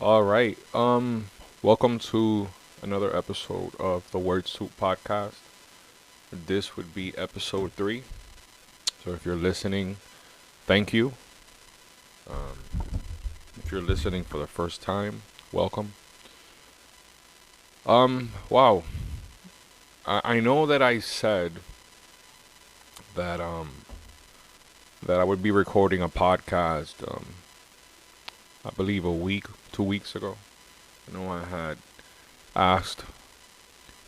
All right. Welcome to another episode of the Word Soup podcast. This would be episode 3. So if you're listening, thank you. If you're listening for the first time, welcome. Wow. I know that I said that that I would be recording a podcast I believe a week, 2 weeks ago. I know I had asked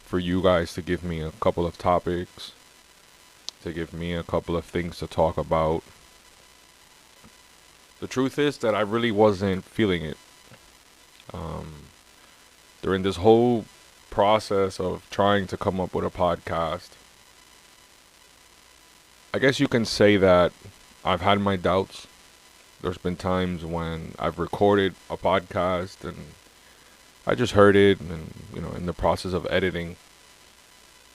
for you guys to give me a couple of topics, to give me a couple of things to talk about. The truth is that I really wasn't feeling it. Um, During this whole process of trying to come up with a podcast, I guess you can say that I've had my doubts. There's been times when I've recorded a podcast and I just heard it and, in the process of editing.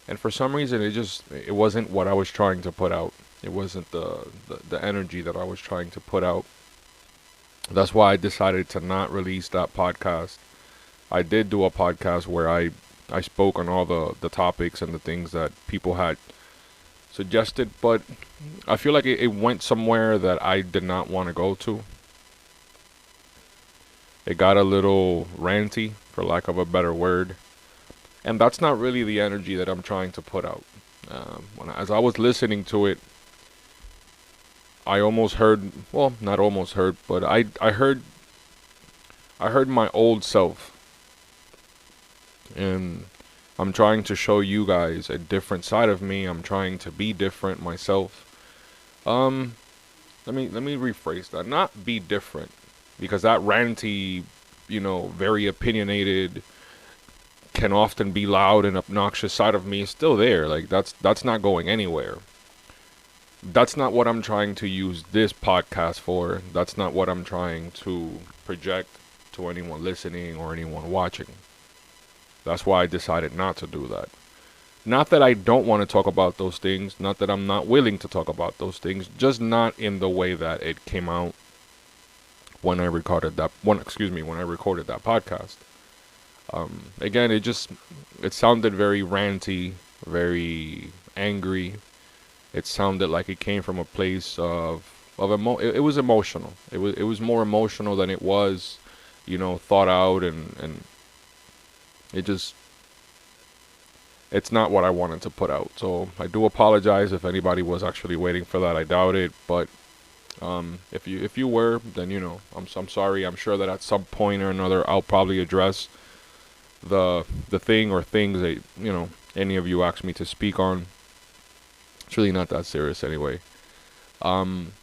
And for some reason, it wasn't what I was trying to put out. It wasn't the energy that I was trying to put out. That's why I decided to not release that podcast. I did do a podcast where I spoke on all the topics and the things that people had suggested, but I feel like it went somewhere that I did not want to go to. It got a little ranty, for lack of a better word, and that's not really the energy that I'm trying to put out. As I was listening to it, I almost heard, well, not almost heard, but I heard my old self, and I'm trying to show you guys a different side of me. I'm trying to be different myself. Um, let me rephrase that. Not be different, because that ranty, very opinionated, can often be loud and obnoxious side of me is still there. Like that's not going anywhere. That's not what I'm trying to use this podcast for. That's not what I'm trying to project to anyone listening or anyone watching. That's why I decided not to do that. Not that I don't want to talk about those things, not that I'm not willing to talk about those things, just not in the way that it came out when I recorded when I recorded that podcast. Again, it sounded very ranty, very angry. It sounded like it came from a place it was emotional. It was more emotional than it was, thought out, and it just it's not what I wanted to put out. So I do apologize if anybody was actually waiting for that. I doubt it, but if you were, then I'm sorry. I'm sure that at some point or another I'll probably address the thing or things that any of you asked me to speak on. It's really not that serious anyway. Um,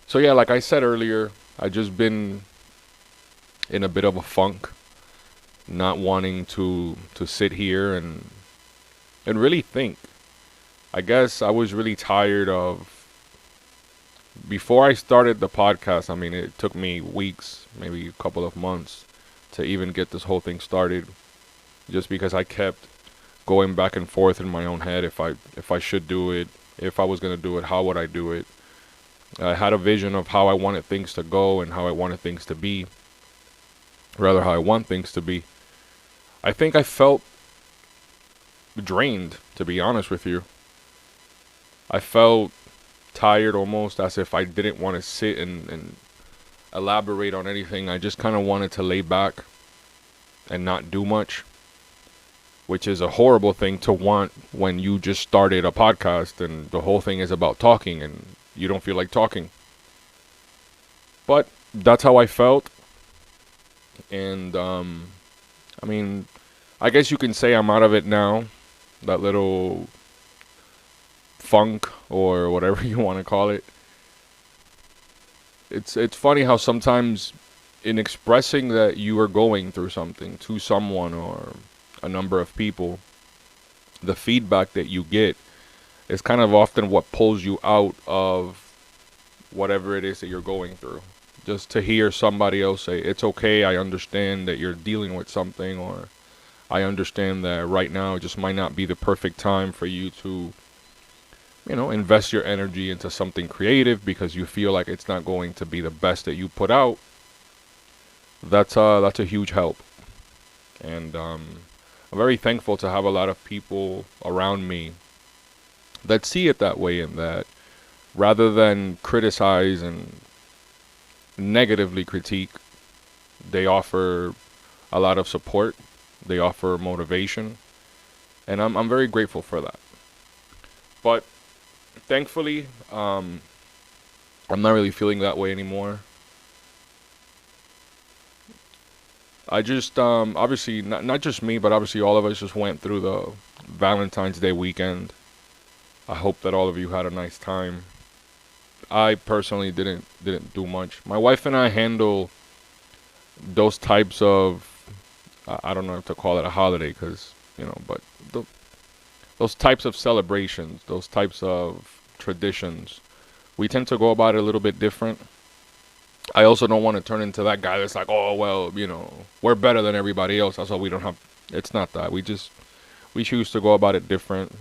so yeah, like I said earlier, I just been in a bit of a funk, not wanting to sit here and really think. I guess I was really tired of. Before I started the podcast, I mean, it took me weeks, maybe a couple of months, to even get this whole thing started, just because I kept going back and forth in my own head if I should do it, if I was gonna do it, how would I do it. I had a vision of how I wanted things to go and how I wanted things to be, rather how I want things to be. I think I felt drained, to be honest with you. I felt tired, almost as if I didn't want to sit and elaborate on anything. I just kind of wanted to lay back and not do much, which is a horrible thing to want when you just started a podcast and the whole thing is about talking and you don't feel like talking. But that's how I felt. And I mean, I guess you can say I'm out of it now. That little funk or whatever you want to call it. It's funny how sometimes in expressing that you are going through something to someone or a number of people, the feedback that you get is kind of often what pulls you out of whatever it is that you're going through. Just to hear somebody else say, it's okay, I understand that you're dealing with something, or I understand that right now it just might not be the perfect time for you to, invest your energy into something creative because you feel like it's not going to be the best that you put out. that's a huge help. And I'm very thankful to have a lot of people around me that see it that way, and that rather than criticize and negatively critique, they offer a lot of support. They offer motivation, and I'm very grateful for that. But thankfully, I'm not really feeling that way anymore. I just obviously not just me, but obviously all of us just went through the Valentine's Day weekend. I hope that all of you had a nice time. I personally didn't do much. My wife and I handle those types of, I don't know if to call it a holiday, because but those types of celebrations, those types of traditions, we tend to go about it a little bit different. I also don't want to turn into that guy that's like, oh well, we're better than everybody else. That's why we don't have. It's not that. We choose to go about it different.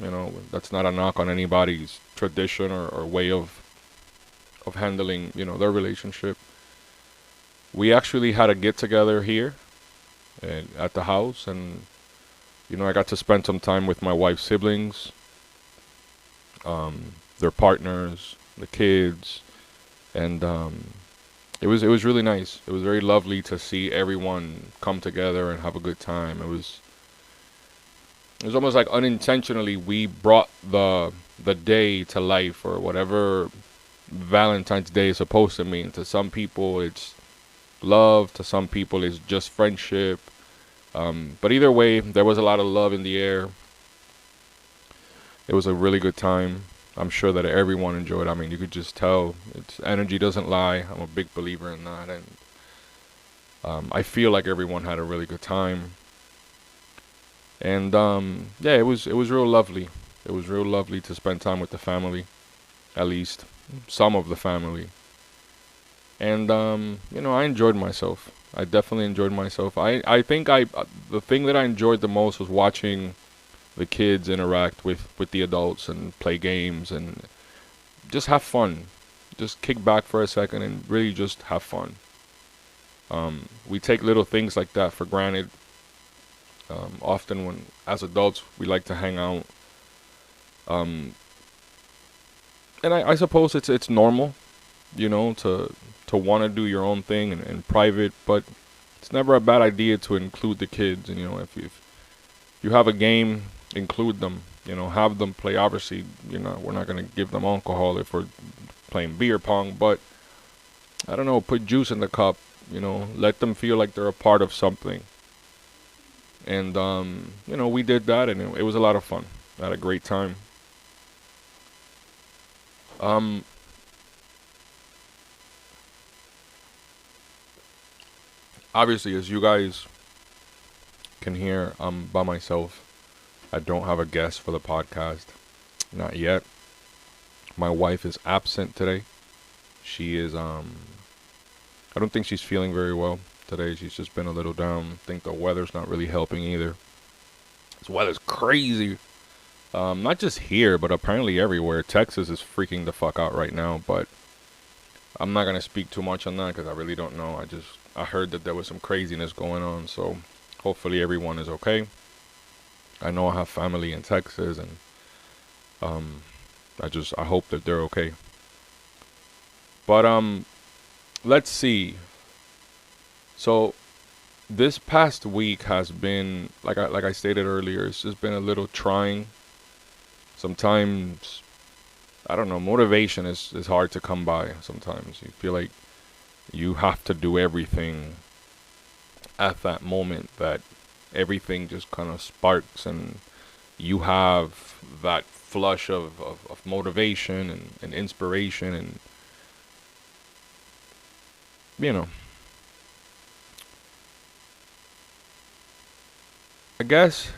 That's not a knock on anybody's tradition or way of handling their relationship. We actually had a get together here and at the house, and I got to spend some time with my wife's siblings, their partners, the kids, and it was really nice. It was very lovely to see everyone come together and have a good time. It was almost like unintentionally we brought the day to life, or whatever Valentine's Day is supposed to mean. To some people it's love, to some people it's just friendship. But either way, there was a lot of love in the air. It was a really good time. I'm sure that everyone enjoyed. I mean, you could just tell. It's energy doesn't lie. I'm a big believer in that, and I feel like everyone had a really good time. And yeah, it was real lovely. It was real lovely to spend time with the family, at least some of the family. And I enjoyed myself. I definitely enjoyed myself. I think the thing that I enjoyed the most was watching the kids interact with the adults and play games and just have fun. Just kick back for a second and really just have fun. We take little things like that for granted. Often, when as adults, we like to hang out. Um, and I suppose it's normal, to want to do your own thing in private, but it's never a bad idea to include the kids. And if you have a game, include them. Have them play. Obviously, we're not gonna give them alcohol if we're playing beer pong, but I don't know, put juice in the cup. Let them feel like they're a part of something. And we did that, and it was a lot of fun. I had a great time. Um, Obviously, as you guys can hear, I'm by myself. I don't have a guest for the podcast, not yet. My wife is absent today. She is I don't think she's feeling very well today. She's just been a little down. I think the weather's not really helping either. This weather's crazy. Not just here, but apparently everywhere. Texas is freaking the fuck out right now, but I'm not gonna speak too much on that because I really don't know. I heard that there was some craziness going on, so hopefully everyone is okay. I know I have family in Texas, and um, I hope that they're okay. But let's see. So this past week has been, like I stated earlier, it's just been a little trying. Sometimes, I don't know, motivation is hard to come by. Sometimes you feel like you have to do everything at that moment, that everything just kind of sparks, and you have that flush of motivation and inspiration, and you know I guess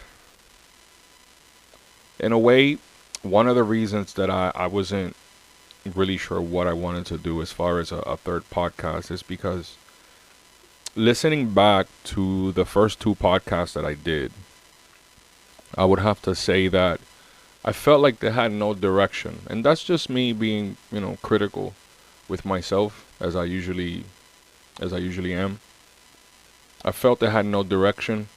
in a way, one of the reasons that I wasn't really sure what I wanted to do as far as a third podcast is because listening back to the first two podcasts that I did, I would have to say that I felt like they had no direction. And that's just me being, critical with myself, as I usually am. I felt it had no direction.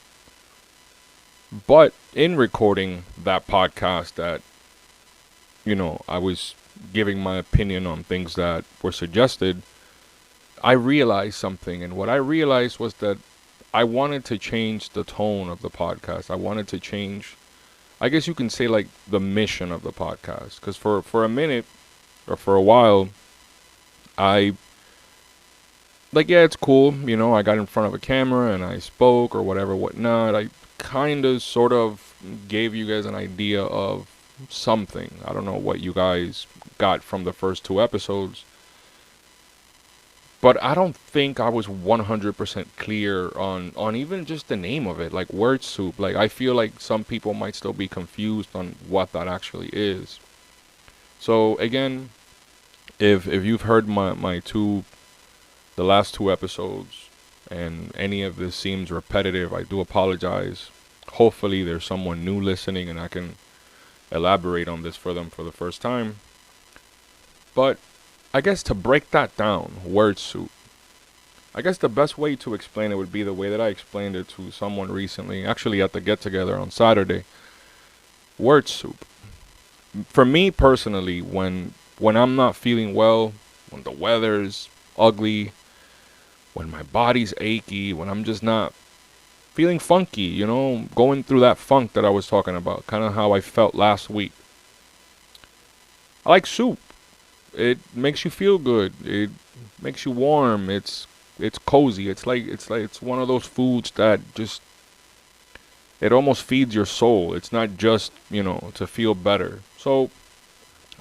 But in recording that podcast that, I was giving my opinion on things that were suggested, I realized something. And what I realized was that I wanted to change the tone of the podcast. I wanted to change, I guess you can say, like, the mission of the podcast. Because for a minute, or for a while, I, like, yeah, it's cool. I got in front of a camera and I spoke or whatever, whatnot. I kind of, sort of gave you guys an idea of something. I don't know what you guys got from the first 2 episodes. But I don't think I was 100% clear on even just the name of it, like Word Soup. Like, I feel like some people might still be confused on what that actually is. So again, if you've heard the last 2 episodes, and any of this seems repetitive, I do apologize. Hopefully there's someone new listening and I can elaborate on this for them for the first time. But I guess to break that down, Word Soup. I guess the best way to explain it would be the way that I explained it to someone recently, actually at the get-together on Saturday. Word Soup. For me personally, when I'm not feeling well, when the weather's ugly, when my body's achy, when I'm just not feeling funky, going through that funk that I was talking about, kind of how I felt last week. I like soup. It makes you feel good. It makes you warm. It's cozy. It's one of those foods that just, it almost feeds your soul. It's not just, to feel better. So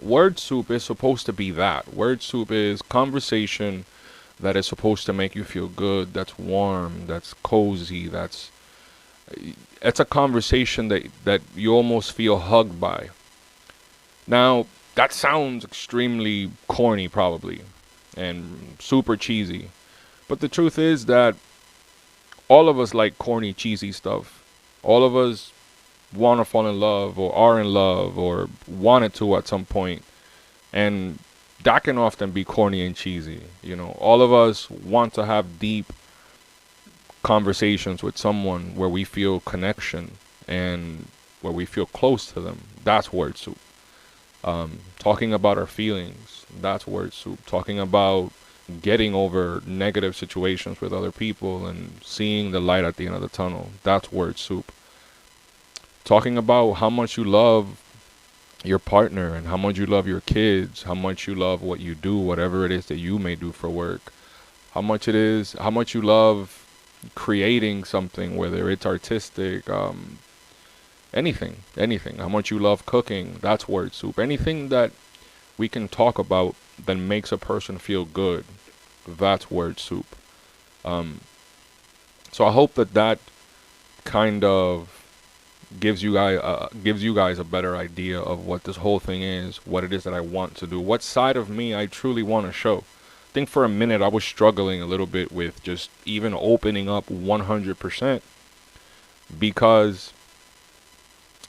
Word Soup is supposed to be that. Word Soup is conversation that is supposed to make you feel good, that's warm, that's cozy, it's a conversation that you almost feel hugged by. Now, that sounds extremely corny probably, and super cheesy. But the truth is that all of us like corny, cheesy stuff. All of us want to fall in love, or are in love, or wanted to at some point. And that can often be corny and cheesy. All of us want to have deep conversations with someone where we feel connection and where we feel close to them. That's Word Soup. Talking about our feelings, that's Word Soup. Talking about getting over negative situations with other people and seeing the light at the end of the tunnel, that's Word Soup. Talking about how much you love your partner and how much you love your kids, how much you love what you do, whatever it is that you may do for work, how much you love creating something, whether it's artistic, anything, how much you love cooking, that's Word Soup. Anything that we can talk about that makes a person feel good, that's Word Soup. So I hope that kind of gives you guys a better idea of what this whole thing is, what it is that I want to do, what side of me I truly want to show. I think for a minute I was struggling a little bit with just even opening up 100%, because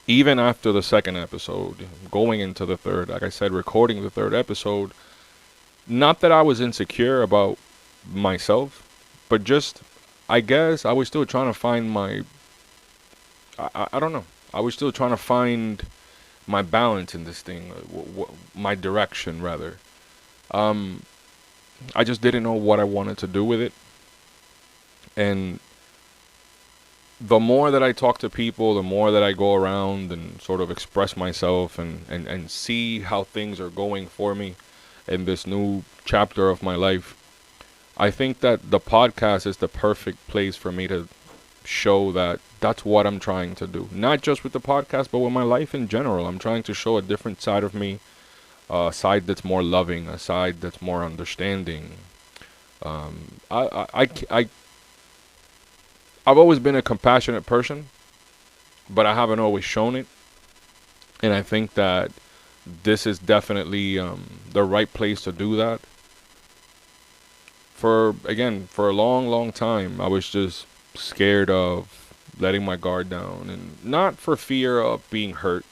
even after the second episode, going into the third, like I said, recording the third episode, not that I was insecure about myself, but just, I guess I was still trying to find I don't know. I was still trying to find my balance in this thing, my direction rather. I just didn't know what I wanted to do with it. And the more that I talk to people, the more that I go around and sort of express myself and see how things are going for me in this new chapter of my life, I think that the podcast is the perfect place for me to show that that's what I'm trying to do. Not just with the podcast, but with my life in general. I'm trying to show a different side of me, a side that's more loving, a side that's more understanding. I've always been a compassionate person, but I haven't always shown it. And I think that this is definitely the right place to do that. For a long time, I was just scared of letting my guard down, and not for fear of being hurt.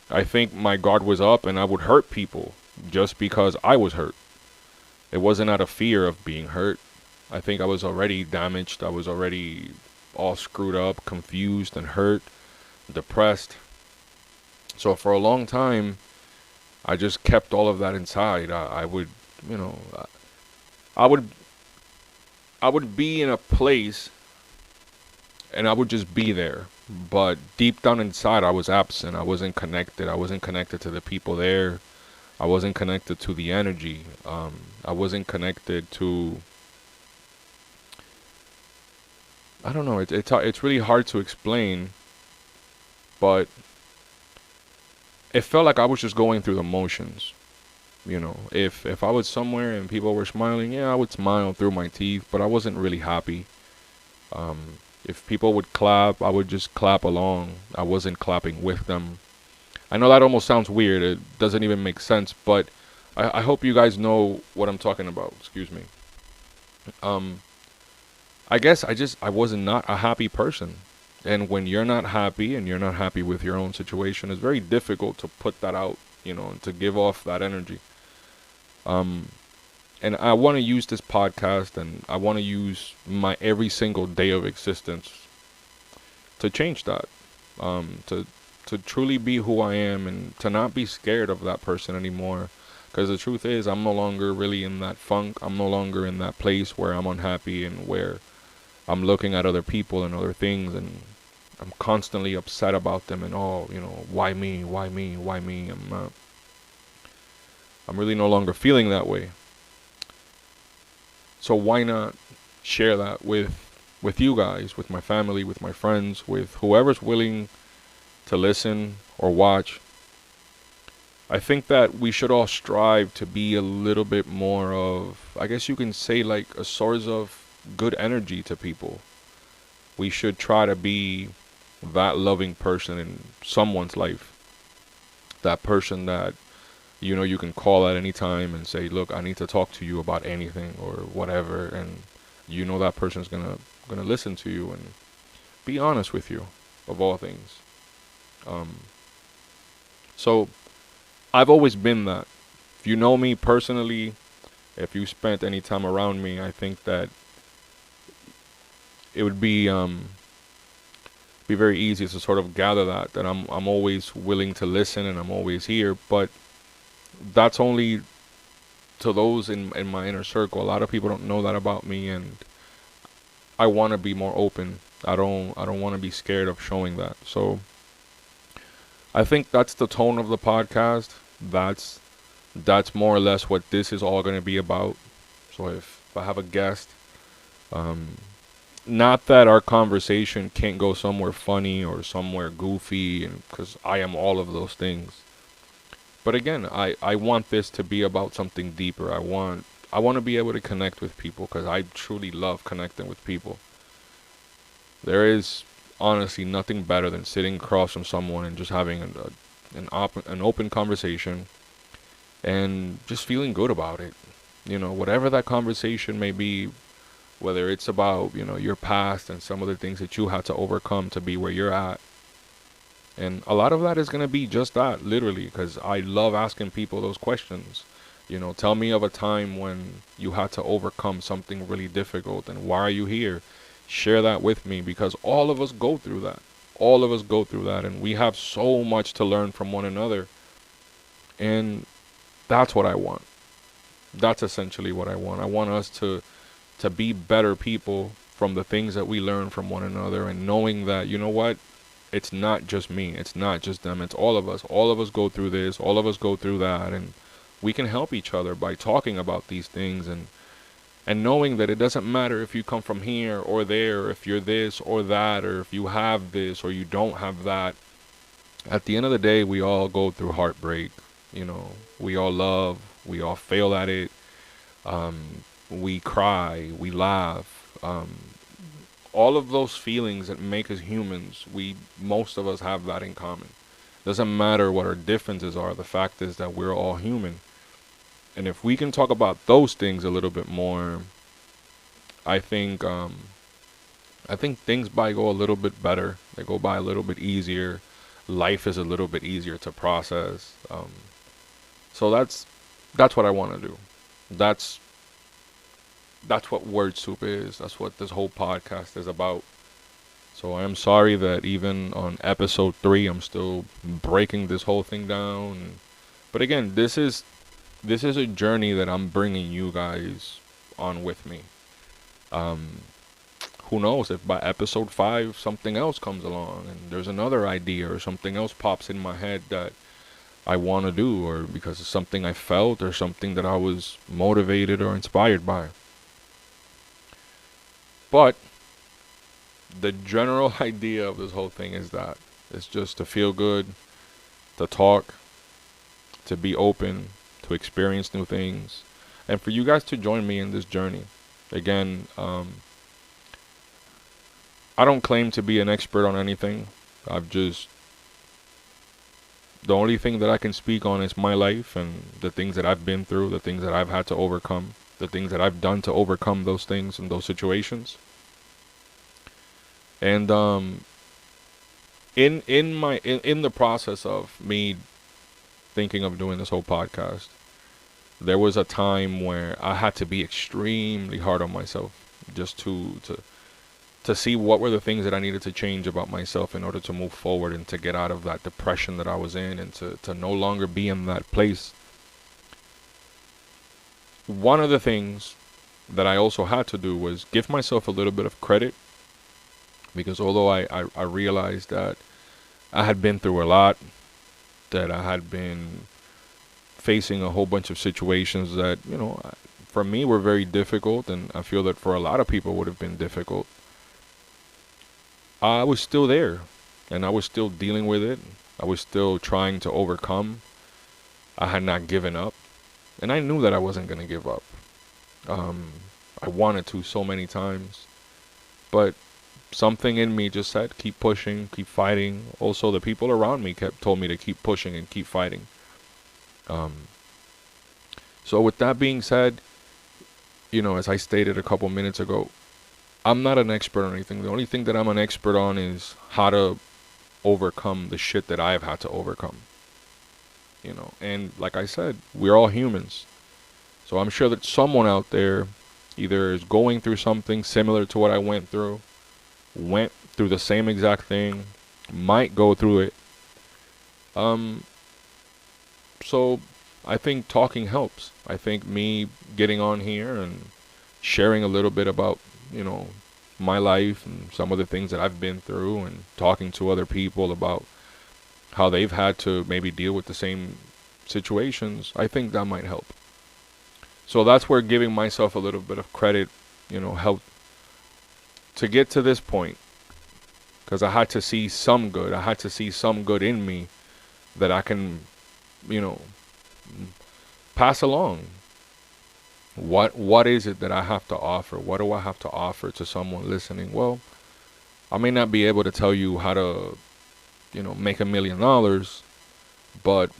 I think my guard was up and I would hurt people just because I was hurt. It wasn't out of fear of being hurt. I think I was already damaged. I was already all screwed up, confused and hurt, depressed. So for a long time, I just kept all of that inside. I would, you know, I would I would be in a place and I would just be there. But deep down inside, I was absent. I wasn't connected. I wasn't connected to the people there. I wasn't connected to the energy. I wasn't connected to. I don't know. It's really hard to explain, but it felt like I was just going through the motions. If I was somewhere and people were smiling, yeah, I would smile through my teeth, but I wasn't really happy. If people would clap, I would just clap along. I wasn't clapping with them. I know that almost sounds weird. It doesn't even make sense, but I hope you guys know what I'm talking about. Excuse me. Um, I guess I was not a happy person. And when you're not happy and you're not happy with your own situation, it's very difficult to put that out, and to give off that energy. Um, and I want to use this podcast and I want to use my every single day of existence to change that. To truly be who I am and to not be scared of that person anymore. Because the truth is, I'm no longer really in that funk. I'm no longer in that place where I'm unhappy and where I'm looking at other people and other things and I'm constantly upset about them and why me, why me, why me? I'm really no longer feeling that way. So why not share that with you guys, with my family, with my friends, with whoever's willing to listen or watch. I think that we should all strive to be a little bit more of, I guess you can say, like a source of good energy to people. We should try to be that loving person in someone's life. That person that you can call at any time and say, "Look, I need to talk to you about anything or whatever," and that person's gonna listen to you and be honest with you, of all things. Um, so I've always been that. If you know me personally, if you spent any time around me, I think that it would be very easy to sort of gather that I'm always willing to listen and I'm always here. But that's only to those in my inner circle. A lot of people don't know that about me, and I want to be more open. I don't want to be scared of showing that. So I think that's the tone of the podcast. That's more or less what this is all going to be about. So if I have a guest, um, not that our conversation can't go somewhere funny or somewhere goofy, and because I am all of those things. But again, I want this to be about something deeper. I want to be able to connect with people because I truly love connecting with people. There is honestly nothing better than sitting across from someone and just having an open conversation and just feeling good about it. Whatever that conversation may be, whether it's about, your past and some of the things that you had to overcome to be where you're at. And a lot of that is going to be just that, literally, because I love asking people those questions. Tell me of a time when you had to overcome something really difficult and why are you here? Share that with me because all of us go through that. All of us go through that, and we have so much to learn from one another. And that's what I want. That's essentially what I want. I want us to be better people from the things that we learn from one another and knowing that, you know what? It's not just me. It's not just them. It's all of us. All of us go through this. All of us go through that. And we can help each other by talking about these things and knowing that it doesn't matter if you come from here or there, if you're this or that, or if you have this or you don't have that. At the end of the day, we all go through heartbreak. We all love. We all fail at it. We cry. We laugh. All of those feelings that make us humans, most of us have that in common. Doesn't matter what our differences are. The fact is that we're all human. And if we can talk about those things a little bit more, I think things by go a little bit better. They go by a little bit easier. Life is a little bit easier to process. So that's what I want to do. That's that's what Word Soup is. That's what this whole podcast is about. So I am sorry that even on episode 3, I'm still breaking this whole thing down. But again, this is a journey that I'm bringing you guys on with me. Um, who knows if by episode 5 something else comes along and there's another idea or something else pops in my head that I want to do, or because it's something I felt or something that I was motivated or inspired by. But the general idea of this whole thing is that it's just to feel good, to talk, to be open, to experience new things, and for you guys to join me in this journey. Again, I don't claim to be an expert on anything. I've just, the only thing that I can speak on is my life and the things that I've been through, the things that I've had to overcome, the things that I've done to overcome those things and those situations. And in the process of me thinking of doing this whole podcast, there was a time where I had to be extremely hard on myself just to see what were the things that I needed to change about myself in order to move forward and to get out of that depression that I was in, and to no longer be in that place. One of the things that I also had to do was give myself a little bit of credit, because although I realized that I had been through a lot, that I had been facing a whole bunch of situations that, for me were very difficult, and I feel that for a lot of people would have been difficult. I was still there, and I was still dealing with it. I was still trying to overcome. I had not given up, and I knew that I wasn't going to give up. I wanted to so many times, but something in me just said, keep pushing, keep fighting. Also, the people around me told me to keep pushing and keep fighting. So with that being said, as I stated a couple minutes ago, I'm not an expert on anything. The only thing that I'm an expert on is how to overcome the shit that I've had to overcome. And like I said, we're all humans. So I'm sure that someone out there either is going through something similar to what I went through the same exact thing, might go through it. So I think talking helps. I think me getting on here and sharing a little bit about, my life and some of the things that I've been through, and talking to other people about how they've had to maybe deal with the same situations, I think that might help. So that's where giving myself a little bit of credit, helped to get to this point, because I had to see some good. I had to see some good in me that I can, pass along. What is it that I have to offer? What do I have to offer to someone listening? Well, I may not be able to tell you how to, make $1 million, but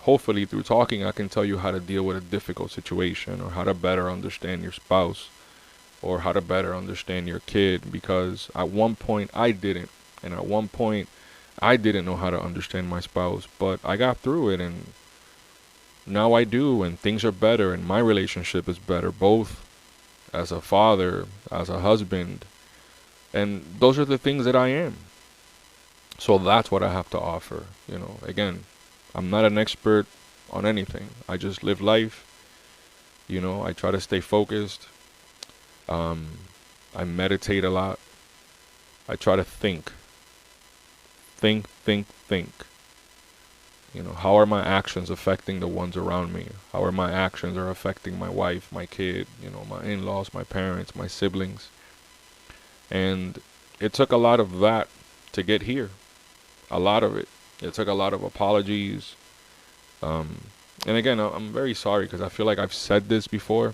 hopefully through talking I can tell you how to deal with a difficult situation, or how to better understand your spouse, or how to better understand your kid, because at one point I didn't. And at one point I didn't know how to understand my spouse, but I got through it, and now I do, and things are better, and my relationship is better, both as a father, as a husband, and those are the things that I am. So that's what I have to offer. Again, I'm not an expert on anything. I just live life. I try to stay focused. I meditate a lot. I try to think. Think. How are my actions affecting the ones around me? How are my actions are affecting my wife, my kid, my in-laws, my parents, my siblings? And it took a lot of that to get here. A lot of it. It took a lot of apologies. And again, I'm very sorry, because I feel like I've said this before,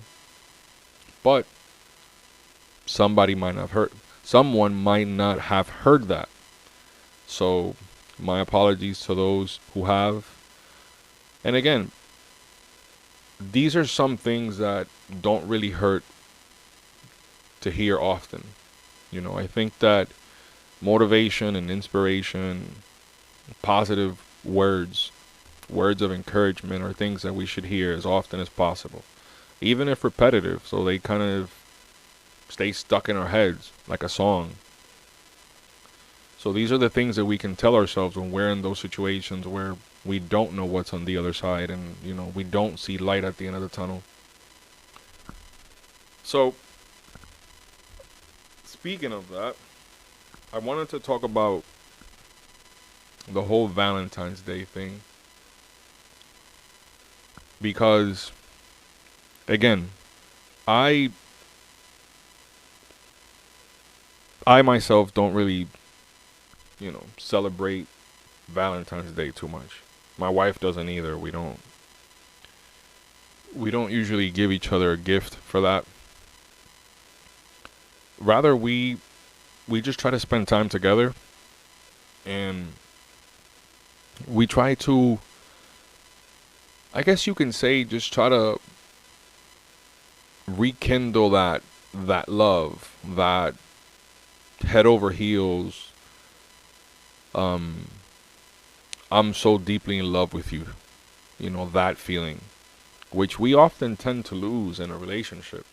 but someone might not have heard that. So my apologies to those who have. And again, these are some things that don't really hurt to hear often. I think that motivation and inspiration, positive words of encouragement, are things that we should hear as often as possible. even if repetitive, so they kind of stay stuck in our heads like a song. So these are the things that we can tell ourselves when we're in those situations where we don't know what's on the other side, and we don't see light at the end of the tunnel. So speaking of that, I wanted to talk about the whole Valentine's Day thing, because again, I I myself don't really, celebrate Valentine's Day too much. My wife doesn't either. We don't usually give each other a gift for that. Rather, we just try to spend time together, and we try to, I guess you can say, just try to rekindle that love, that head over heels, um I'm so deeply in love with you, that feeling, which we often tend to lose in a relationship.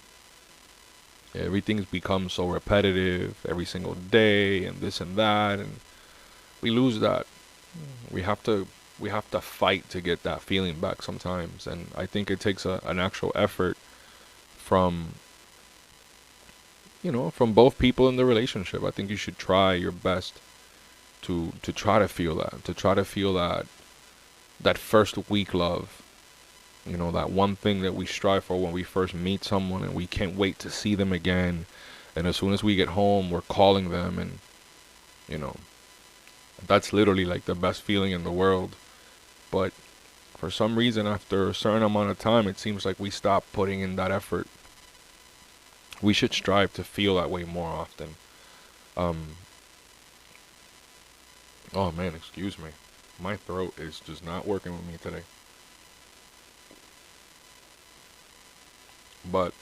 Everything's become so repetitive every single day, and this and that, and we lose that. We have to fight to get that feeling back sometimes, and I think it takes an actual effort from from both people in the relationship. I think you should try your best to try to feel that, that first week love. That one thing that we strive for when we first meet someone, and we can't wait to see them again. And as soon as we get home, we're calling them, and you know, that's literally like the best feeling in the world. But for some reason, after a certain amount of time, it seems like we stop putting in that effort. We should strive to feel that way more often. Um, oh man, excuse me. My throat is just not working with me today. But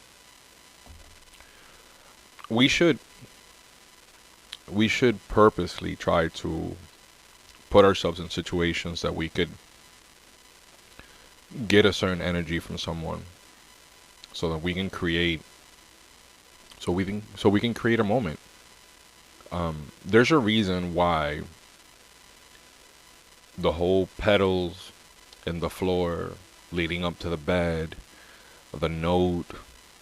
we should we should purposely try to put ourselves in situations that we could get a certain energy from someone, so that we can create so we can create a moment. There's a reason why the whole petals in the floor leading up to the bed, the note,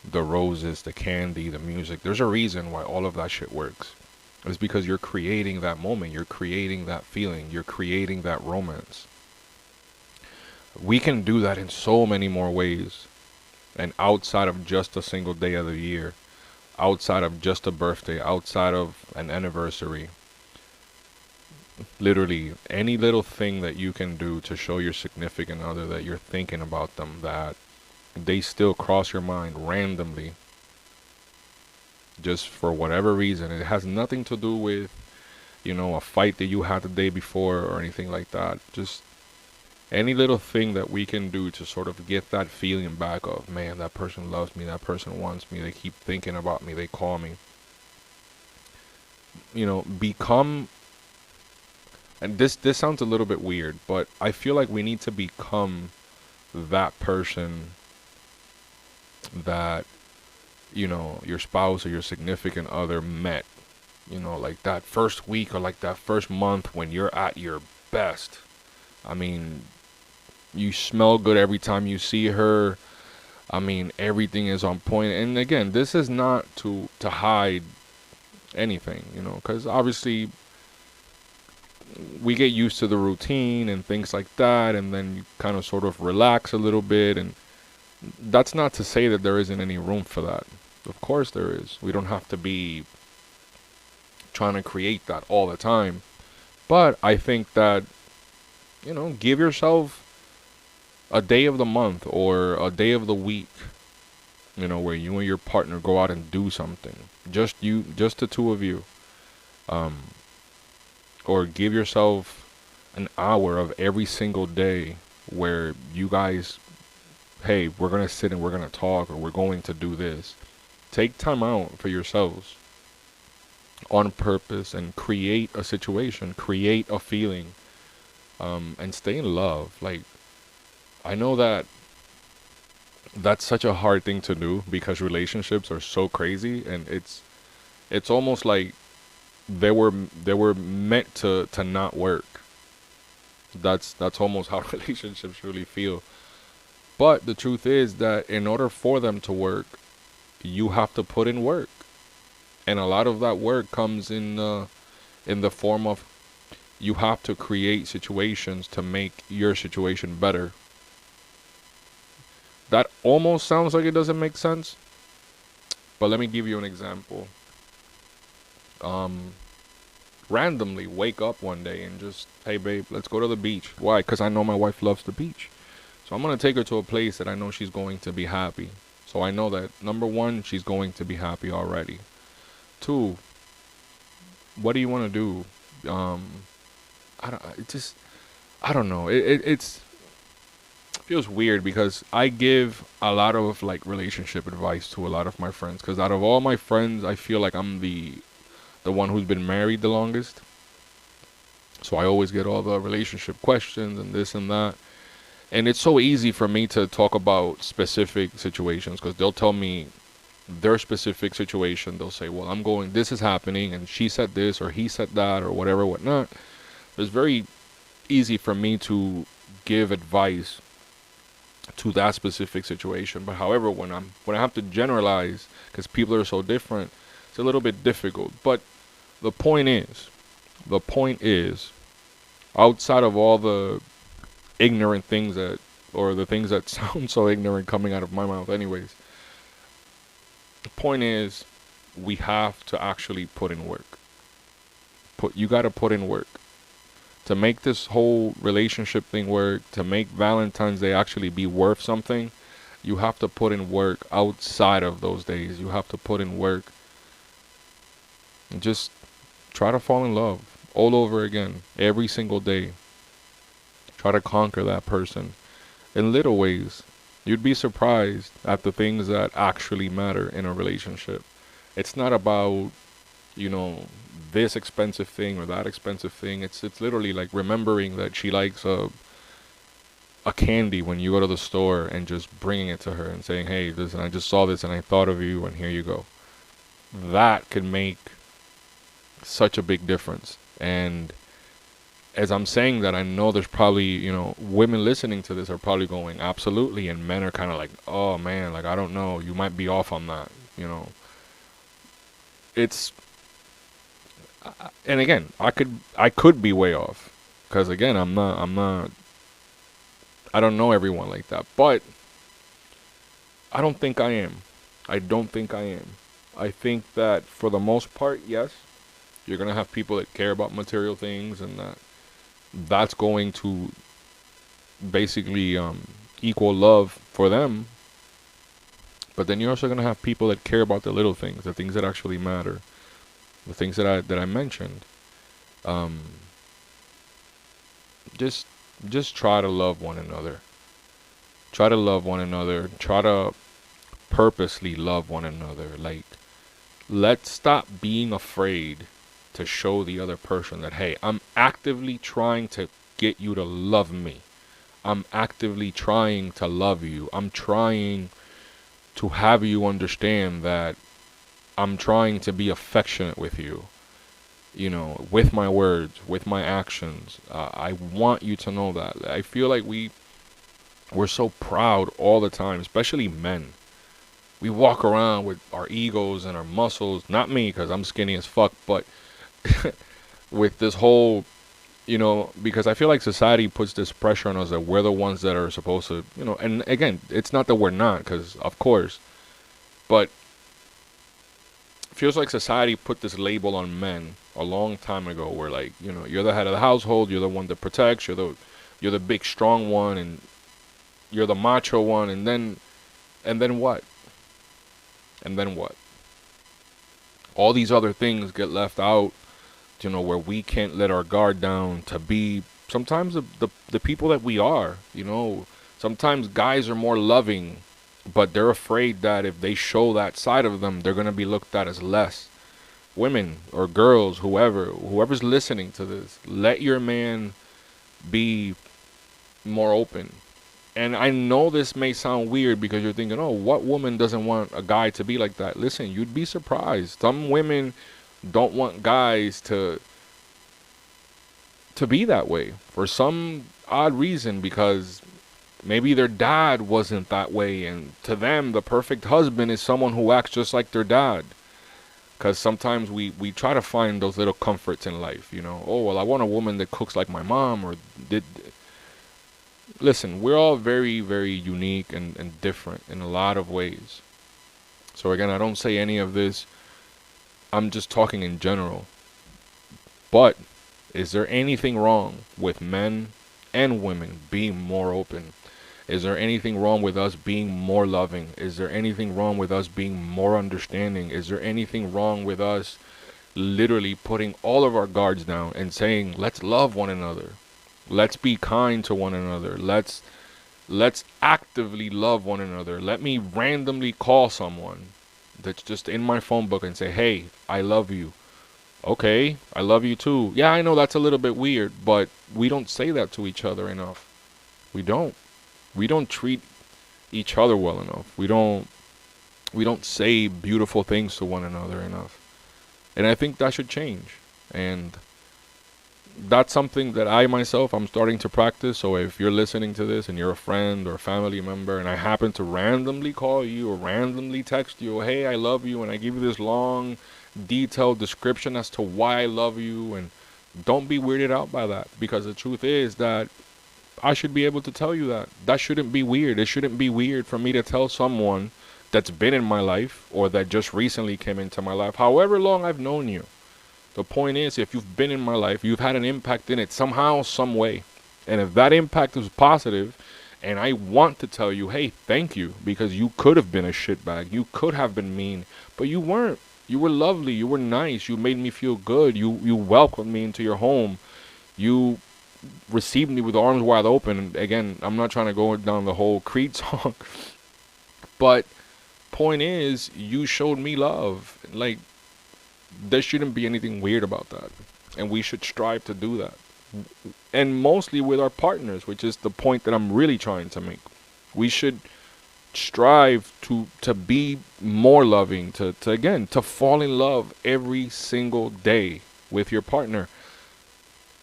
the roses, the candy, the music. There's a reason why all of that shit works. It's because you're creating that moment, you're creating that feeling, you're creating that romance. We can do that in so many more ways, and outside of just a single day of the year, outside of just a birthday, outside of an anniversary. Literally, any little thing that you can do to show your significant other that you're thinking about them, that they still cross your mind randomly, just for whatever reason. It has nothing to do with, a fight that you had the day before or anything like that. Just any little thing that we can do to sort of get that feeling back of, man, that person loves me, that person wants me, they keep thinking about me, they call me. Become, and this sounds a little bit weird, but I feel like we need to become that person that, your spouse or your significant other met, like that first week, or like that first month when you're at your best. I mean, you smell good every time you see her. I mean, everything is on point. And again, this is not to hide anything, because obviously we get used to the routine and things like that, and then you kind of sort of relax a little bit. And that's not to say that there isn't any room for that. Of course there is. We don't have to be trying to create that all the time. But I think that, give yourself a day of the month or a day of the week, where you and your partner go out and do something. Just the two of you. Um, or give yourself an hour of every single day where you guys, hey, we're going to sit and we're going to talk, or we're going to do this. Take time out for yourselves on purpose and create a situation, create a feeling, and stay in love. Like, I know that That's such a hard thing to do because relationships are so crazy, and it's almost like they were meant to not work. That's almost how relationships really feel. But the truth is that in order for them to work, you have to put in work, and a lot of that work comes in the form of you have to create situations to make your situation better. That almost sounds like it doesn't make sense, but let me give you an example. Um, Randomly wake up one day and just, hey babe, let's go to the beach. Why? Because I know my wife loves the beach. So I'm gonna take her to a place that I know she's going to be happy. So I know that number one, she's going to be happy already. Two, what do you want to do? I don't. It just. I don't know. It's feels weird because I give a lot of like relationship advice to a lot of my friends. Because out of all my friends, I feel like I'm the one who's been married the longest. So I always get all the relationship questions and this and that. And it's so easy for me to talk about specific situations because they'll tell me their specific situation. They'll say, well, I'm going, this is happening, and she said this, or he said that, or whatever, whatnot. It's very easy for me to give advice to that specific situation. But however, when I have to generalize, because people are so different, it's a little bit difficult. But the point is, the point is, outside of all the ignorant things that, or the things that sound so ignorant coming out of my mouth, anyways, the point is, we have to actually put in work. You got to put in work to make this whole relationship thing work, to make Valentine's Day actually be worth something. You have to put in work outside of those days. You have to put in work and just try to fall in love all over again every single day. Try to conquer that person in little ways. You'd be surprised at the things that actually matter in a relationship. It's not about, you know, this expensive thing or that expensive thing. It's literally like remembering that she likes a candy when you go to the store and just bringing it to her and saying, "Hey, listen, I just saw this and I thought of you and here you go." That can make such a big difference. And as I'm saying that, I know there's probably, women listening to this are probably going, absolutely. And men are kind of like, oh man, like, I don't know. You might be off on that, It's, and again, I could be way off. Because again, I don't know everyone like that. But I don't think I am. I don't think I am. I think that for the most part, yes, you're going to have people that care about material things and that's going to basically equal love for them. But then you're also going to have people that care about the little things, the things that actually matter, the things that I mentioned. Um, just just try to love one another. Try to love one another. Try to purposely love one another. Like, let's stop being afraid to show the other person that, hey, I'm actively trying to get you to love me. I'm actively trying to love you. I'm trying to have you understand that I'm trying to be affectionate with you, with my words, with my actions. I want you to know that. I feel like we're so proud all the time, especially men. We walk around with our egos and our muscles. Not me, because I'm skinny as fuck, but with this whole, because I feel like society puts this pressure on us that we're the ones that are supposed to, and again, it's not that we're not, because of course, but it feels like society put this label on men a long time ago where, like, you're the head of the household, you're the one that protects, you're the big strong one, and you're the macho one, and then what? And then what? All these other things get left out, where we can't let our guard down to be sometimes the people that we are. Sometimes guys are more loving, but they're afraid that if they show that side of them, they're going to be looked at as less. Women or girls, whoever's listening to this, let your man be more open. And I know this may sound weird because you're thinking, oh, what woman doesn't want a guy to be like that? Listen, you'd be surprised. Some women don't want guys to be that way for some odd reason, because maybe their dad wasn't that way, and to them the perfect husband is someone who acts just like their dad. Because sometimes we try to find those little comforts in life, you know. Oh, well, I want a woman that cooks like my mom, or did. Listen, we're all very, very unique and different in a lot of ways. So again, I don't say any of this. I'm just talking in general. But is there anything wrong with men and women being more open? Is there anything wrong with us being more loving? Is there anything wrong with us being more understanding? Is there anything wrong with us literally putting all of our guards down and saying, let's love one another. Let's be kind to one another. Let's actively love one another. Let me randomly call someone that's just in my phone book and say, hey, I love you. Okay, I love you too. Yeah, I know that's a little bit weird, but we don't say that to each other enough. We don't. We don't treat each other well enough. We don't say beautiful things to one another enough. And I think that should change. And that's something that I myself I'm starting to practice. So if you're listening to this and you're a friend or family member and I happen to randomly call you or randomly text you, hey, I love you, and I give you this long detailed description as to why I love you, and don't be weirded out by that, because the truth is that I should be able to tell you that. That shouldn't be weird. It shouldn't be weird for me to tell someone that's been in my life or that just recently came into my life, however long I've known you. The point is, if you've been in my life, you've had an impact in it somehow, some way. And if that impact is positive, and I want to tell you, hey, thank you, because you could have been a shitbag. You could have been mean, but you weren't. You were lovely. You were nice. You made me feel good. You welcomed me into your home. You received me with arms wide open. And again, I'm not trying to go down the whole Creed song, but point is, you showed me love. Like, there shouldn't be anything weird about that, and we should strive to do that, and mostly with our partners, which is the point that I'm really trying to make. We should strive to be more loving, to again, to fall in love every single day with your partner.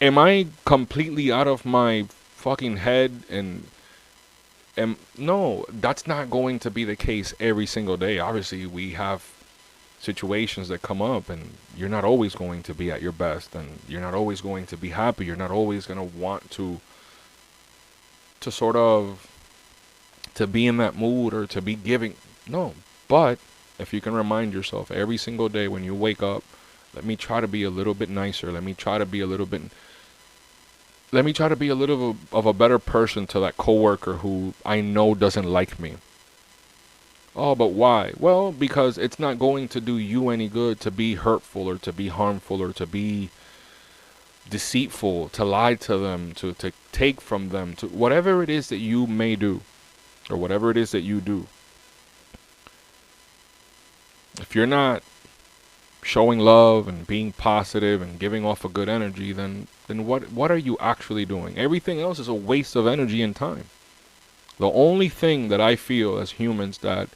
Am I completely out of my fucking head and no, that's not going to be the case every single day. Obviously, we have situations that come up, and you're not always going to be at your best, and you're not always going to be happy. You're not always going to want to sort of to be in that mood or to be giving. No, but if you can remind yourself every single day when you wake up, let me try to be a little bit nicer. Let me try to be a little of a better person to that coworker who I know doesn't like me. Oh, but why? Well, because it's not going to do you any good to be hurtful or to be harmful or to be deceitful, to lie to them, to take from them, to whatever it is that you may do or whatever it is that you do. If you're not showing love and being positive and giving off a good energy, then what are you actually doing? Everything else is a waste of energy and time. The only thing that I feel as humans that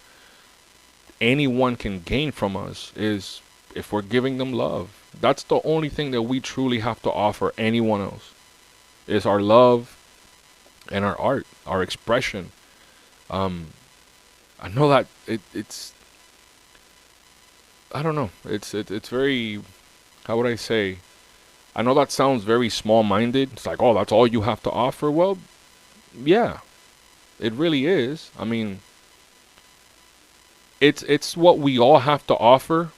anyone can gain from us is if we're giving them love. That's the only thing that we truly have to offer anyone else, is our love and our art, our expression. I know that it's I don't know. It's very, how would I say? I know that sounds very small-minded. It's like, oh, that's all you have to offer. Well, yeah, it really is. I mean, it's what we all have to offer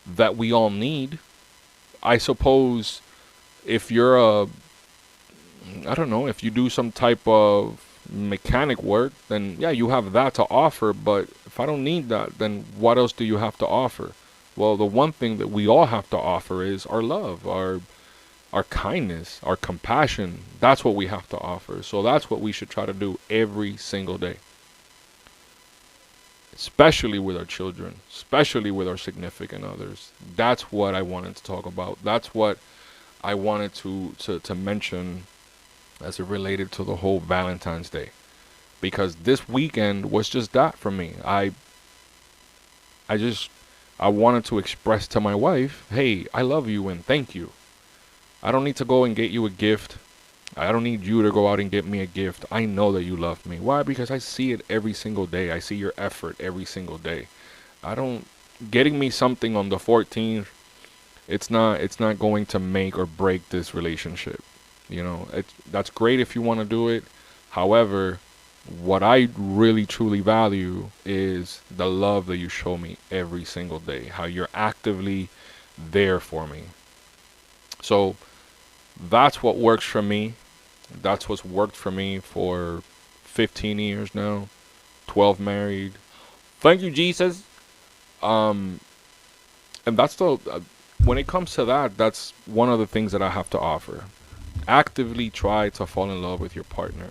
that we all need. I suppose if you're I don't know, if you do some type of mechanic work, then yeah, you have that to offer. But if I don't need that, then what else do you have to offer? Well, the one thing that we all have to offer is our love, our kindness, our compassion. That's what we have to offer. So that's what we should try to do every single day. Especially with our children, especially with our significant others. That's what I wanted to talk about. That's what I wanted to mention as it related to the whole Valentine's Day. because this weekend was just that for me. I just I wanted to express to my wife, hey, I love you and thank you. I don't need to go and get you a gift. I don't need you to go out and get me a gift. I know that you love me. Why? Because I see it every single day. I see your effort every single day. I don't getting me something on the 14th, it's not going to make or break this relationship. That's great if you want to do it. However, what I really truly value is the love that you show me every single day. How you're actively there for me. So that's what works for me. That's what's worked for me for 15 years now. 12 married. Thank you, Jesus. Um, and that's the when it comes to that, that's one of the things that I have to offer. Actively try to fall in love with your partner.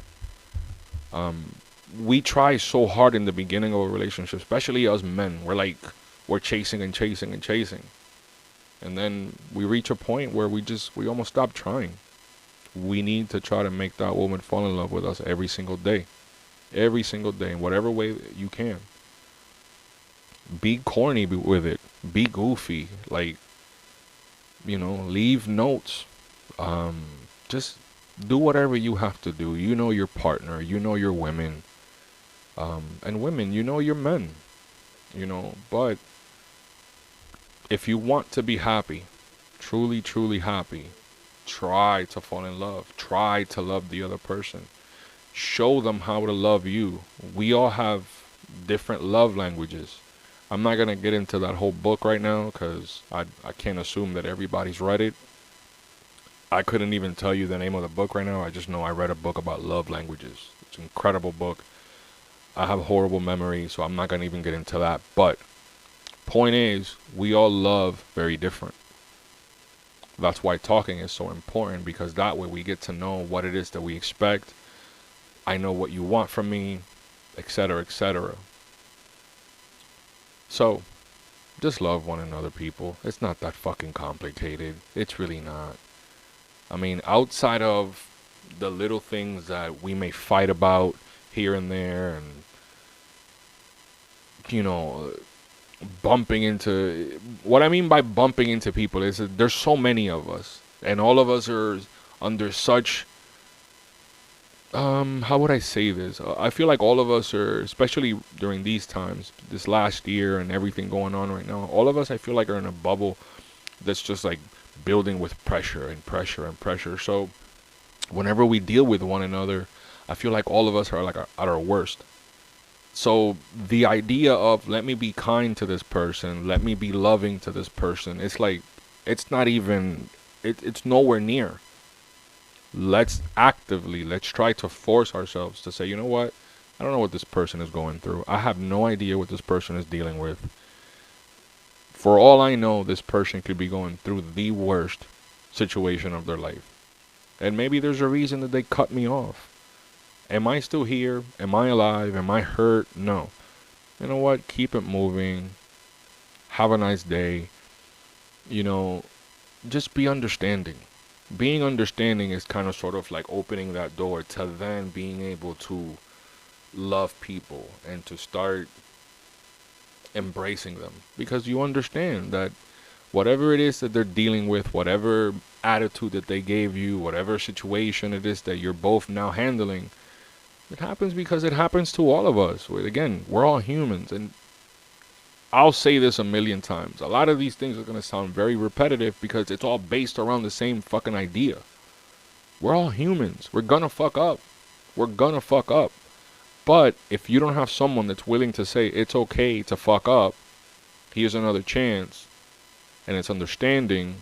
Um, we try so hard in the beginning of a relationship, especially us men. We're chasing and chasing and chasing, and then we reach a point where we almost stop trying. We need to try to make that woman fall in love with us every single day, in whatever way you can. Be corny with it. Be goofy. Leave notes. Um, just do whatever you have to do. You know your partner. You know your women. And women, you know your men. But if you want to be happy, truly, truly happy, try to fall in love. Try to love the other person. Show them how to love you. We all have different love languages. I'm not going to get into that whole book right now because I can't assume that everybody's read it. I couldn't even tell you the name of the book right now. I just know I read a book about love languages. It's an incredible book. I have horrible memory, so I'm not going to even get into that. But point is, we all love very different. That's why talking is so important, because that way we get to know what it is that we expect. I know what you want from me, etc., etc. So, just love one another, people. It's not that fucking complicated. It's really not. I mean, outside of the little things that we may fight about here and there, and, you know, bumping into. What I mean by bumping into people is that there's so many of us, and all of us are under such. How would I say this? I feel like all of us are, especially during these times, this last year and everything going on right now, all of us, I feel like, are in a bubble that's just like building with pressure and pressure and pressure. So whenever we deal with one another, I feel like all of us are like at our worst. So the idea of let me be kind to this person, let me be loving to this person, it's like, it's not even, it's nowhere near. Let's try to force ourselves to say, you know what? I don't know what this person is going through. I have no idea what this person is dealing with. For all I know, this person could be going through the worst situation of their life. And maybe there's a reason that they cut me off. Am I still here? Am I alive? Am I hurt? No. You know what? Keep it moving. Have a nice day. Just be understanding. Being understanding is kind of sort of like opening that door to then being able to love people and to start embracing them, because you understand that whatever it is that they're dealing with, whatever attitude that they gave you, whatever situation it is that you're both now handling, it happens because it happens to all of us. Again, we're all humans, and I'll say this a million times. A lot of these things are going to sound very repetitive because it's all based around the same fucking idea. We're all humans. We're going to fuck up. We're going to fuck up. But if you don't have someone that's willing to say it's okay to fuck up, here's another chance, and it's understanding,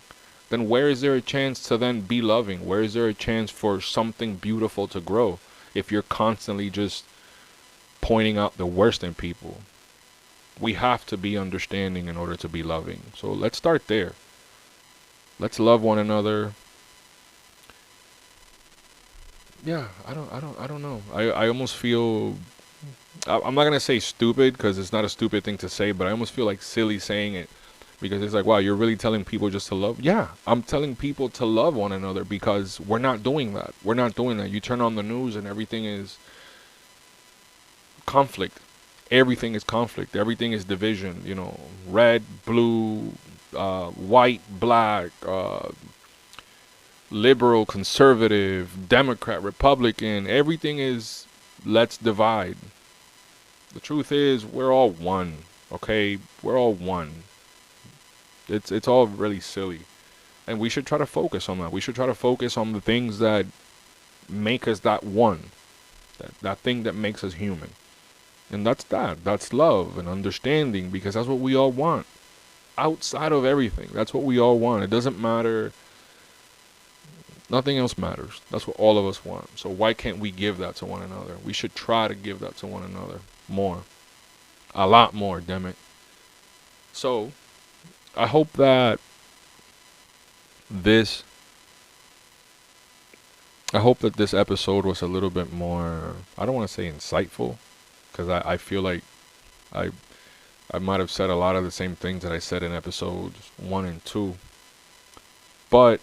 then where is there a chance to then be loving? Where is there a chance for something beautiful to grow if you're constantly just pointing out the worst in people? We have to be understanding in order to be loving. So let's start there. Let's love one another. Yeah, I don't know. I almost feel, I'm not gonna say stupid because it's not a stupid thing to say, but I almost feel like silly saying it, because it's like, wow, you're really telling people just to love? Yeah, I'm telling people to love one another because we're not doing that. We're not doing that. You turn on the news and everything is conflict. Everything is conflict. Everything is division. You know, red, blue, white, black, liberal, conservative, Democrat, Republican. Everything is let's divide. The truth is we're all one. Okay, we're all one. It's all really silly, and we should try to focus on that. We should try to focus on the things that make us that one. That thing that makes us human. And that's love and understanding, because that's what we all want. Outside of everything, that's what we all want. It doesn't matter. Nothing else matters. That's what all of us want. So why can't we give that to one another? We should try to give that to one another more. A lot more, damn it. So I hope that this this episode was a little bit more, I don't want to say insightful, because I feel like I I might have said a lot of the same things that I said in episodes 1 and 2. But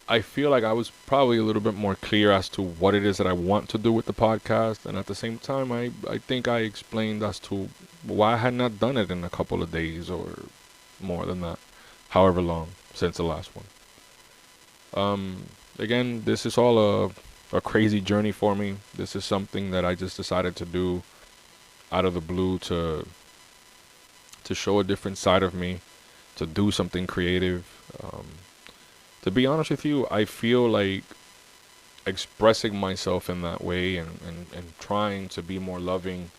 I feel like I was probably a little bit more clear as to what it is that I want to do with the podcast. And at the same time, I think I explained as to why I had not done it in a couple of days or more than that. However long since the last one. Again, this is all a crazy journey for me. This is something that I just decided to do out of the blue to show a different side of me, to do something creative. To be honest with you, I feel like expressing myself in that way and trying to be more loving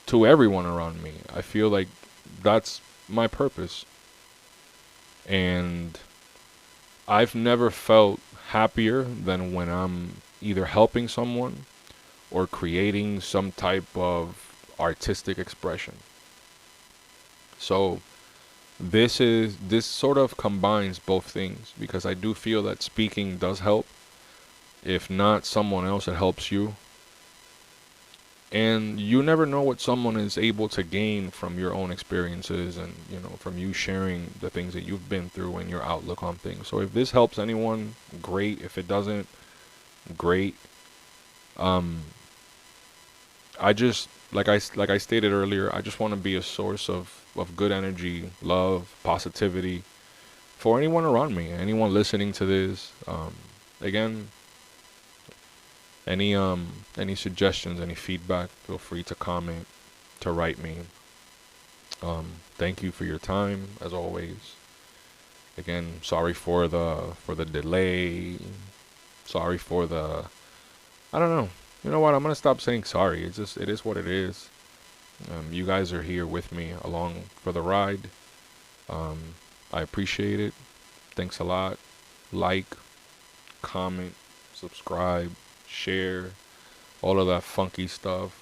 to everyone around me. I feel like that's my purpose. And I've never felt happier than when I'm either helping someone or creating some type of artistic expression. So this sort of combines both things, because I do feel that speaking does help. If not someone else, it helps you. And you never know what someone is able to gain from your own experiences and, from you sharing the things that you've been through and your outlook on things. So if this helps anyone, great. If it doesn't, great. I just, like I stated earlier, I just want to be a source of good energy, love, positivity for anyone around me, anyone listening to this. Again, any suggestions, any feedback, feel free to comment, to write me. Thank you for your time, as always. Again, sorry for the delay. Sorry for the, I don't know. You know what? I'm gonna stop saying sorry. It is what it is. You guys are here with me along for the ride. I appreciate it. Thanks a lot. Like, comment, subscribe, share, all of that funky stuff.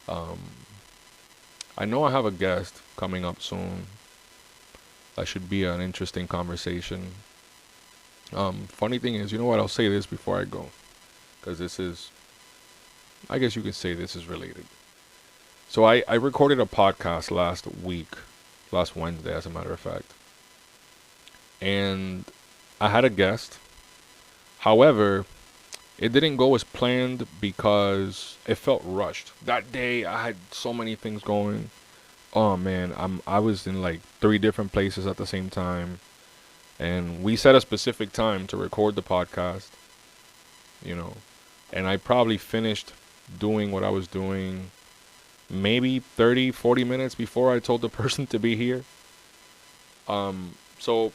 I know I have a guest coming up soon. That should be an interesting conversation. Funny thing is, you know what? I'll say this before I go, because this is, I guess you could say this is related. So I recorded a podcast last Wednesday, as a matter of fact. And I had a guest. However, it didn't go as planned because it felt rushed. That day I had so many things going. Oh man, I was in like 3 different places at the same time. And we set a specific time to record the podcast. And I probably finished doing what I was doing maybe 30-40 minutes before I told the person to be here. So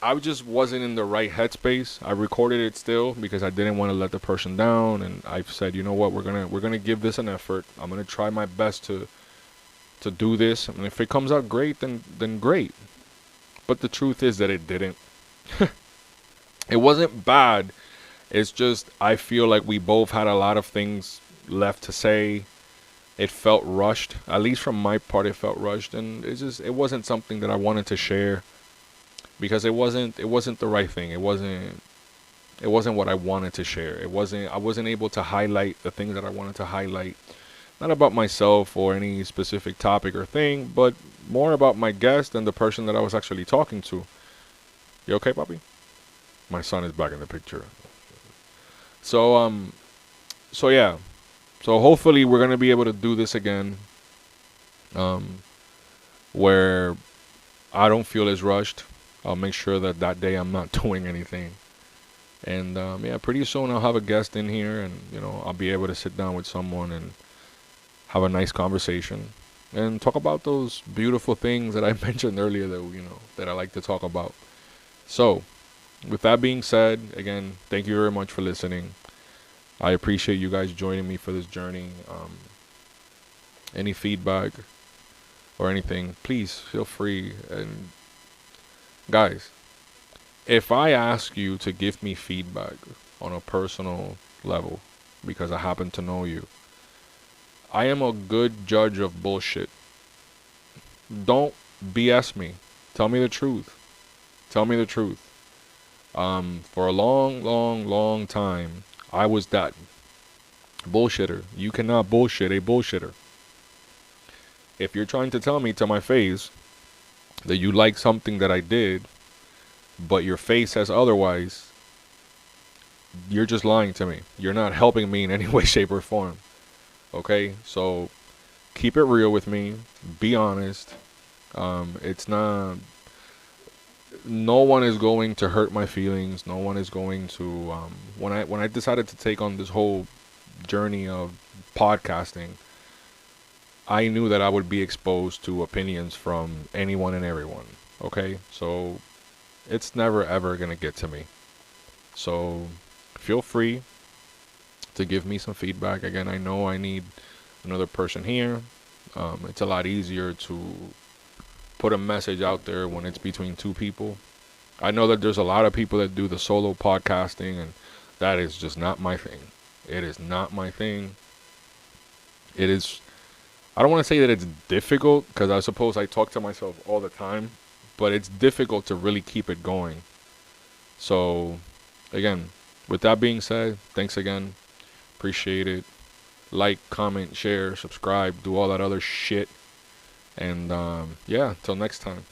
I just wasn't in the right headspace. I recorded it still because I didn't want to let the person down, and I said, you know what, we're gonna give this an effort. I'm gonna try my best to do this, and if it comes out great, then great. But the truth is that it didn't. It wasn't bad. It's just I feel like we both had a lot of things left to say. It felt rushed. At least from my part, it felt rushed, and it wasn't something that I wanted to share, because it wasn't the right thing. It wasn't what I wanted to share. I wasn't able to highlight the things that I wanted to highlight. Not about myself or any specific topic or thing, but more about my guest and the person that I was actually talking to. You okay, Poppy? My son is back in the picture. So yeah. So hopefully we're gonna be able to do this again, where I don't feel as rushed. I'll make sure that that day I'm not doing anything. And yeah, pretty soon I'll have a guest in here, and I'll be able to sit down with someone and have a nice conversation and talk about those beautiful things that I mentioned earlier that that I like to talk about. So, with that being said, again, thank you very much for listening. I appreciate you guys joining me for this journey. Any feedback or anything, please feel free. And guys, if I ask you to give me feedback on a personal level because I happen to know you, I am a good judge of bullshit. Don't BS me. Tell me the truth. Tell me the truth. For a long, long, long time, I was that bullshitter. You cannot bullshit a bullshitter. If you're trying to tell me to my face that you like something that I did, but your face says otherwise, you're just lying to me. You're not helping me in any way, shape, or form. Okay? So keep it real with me. Be honest. It's not. No one is going to hurt my feelings. No one is going to. When I decided to take on this whole journey of podcasting, I knew that I would be exposed to opinions from anyone and everyone. Okay, so it's never ever gonna get to me. So feel free to give me some feedback. Again, I know I need another person here. It's a lot easier to put a message out there when it's between two people. I know that there's a lot of people that do the solo podcasting, and that is just not my thing. It is not my thing. It is. I don't want to say that it's difficult, because I suppose I talk to myself all the time, but it's difficult to really keep it going. So, again, with that being said, thanks again. Appreciate it. Like, comment, share, subscribe, do all that other shit. And yeah, till next time.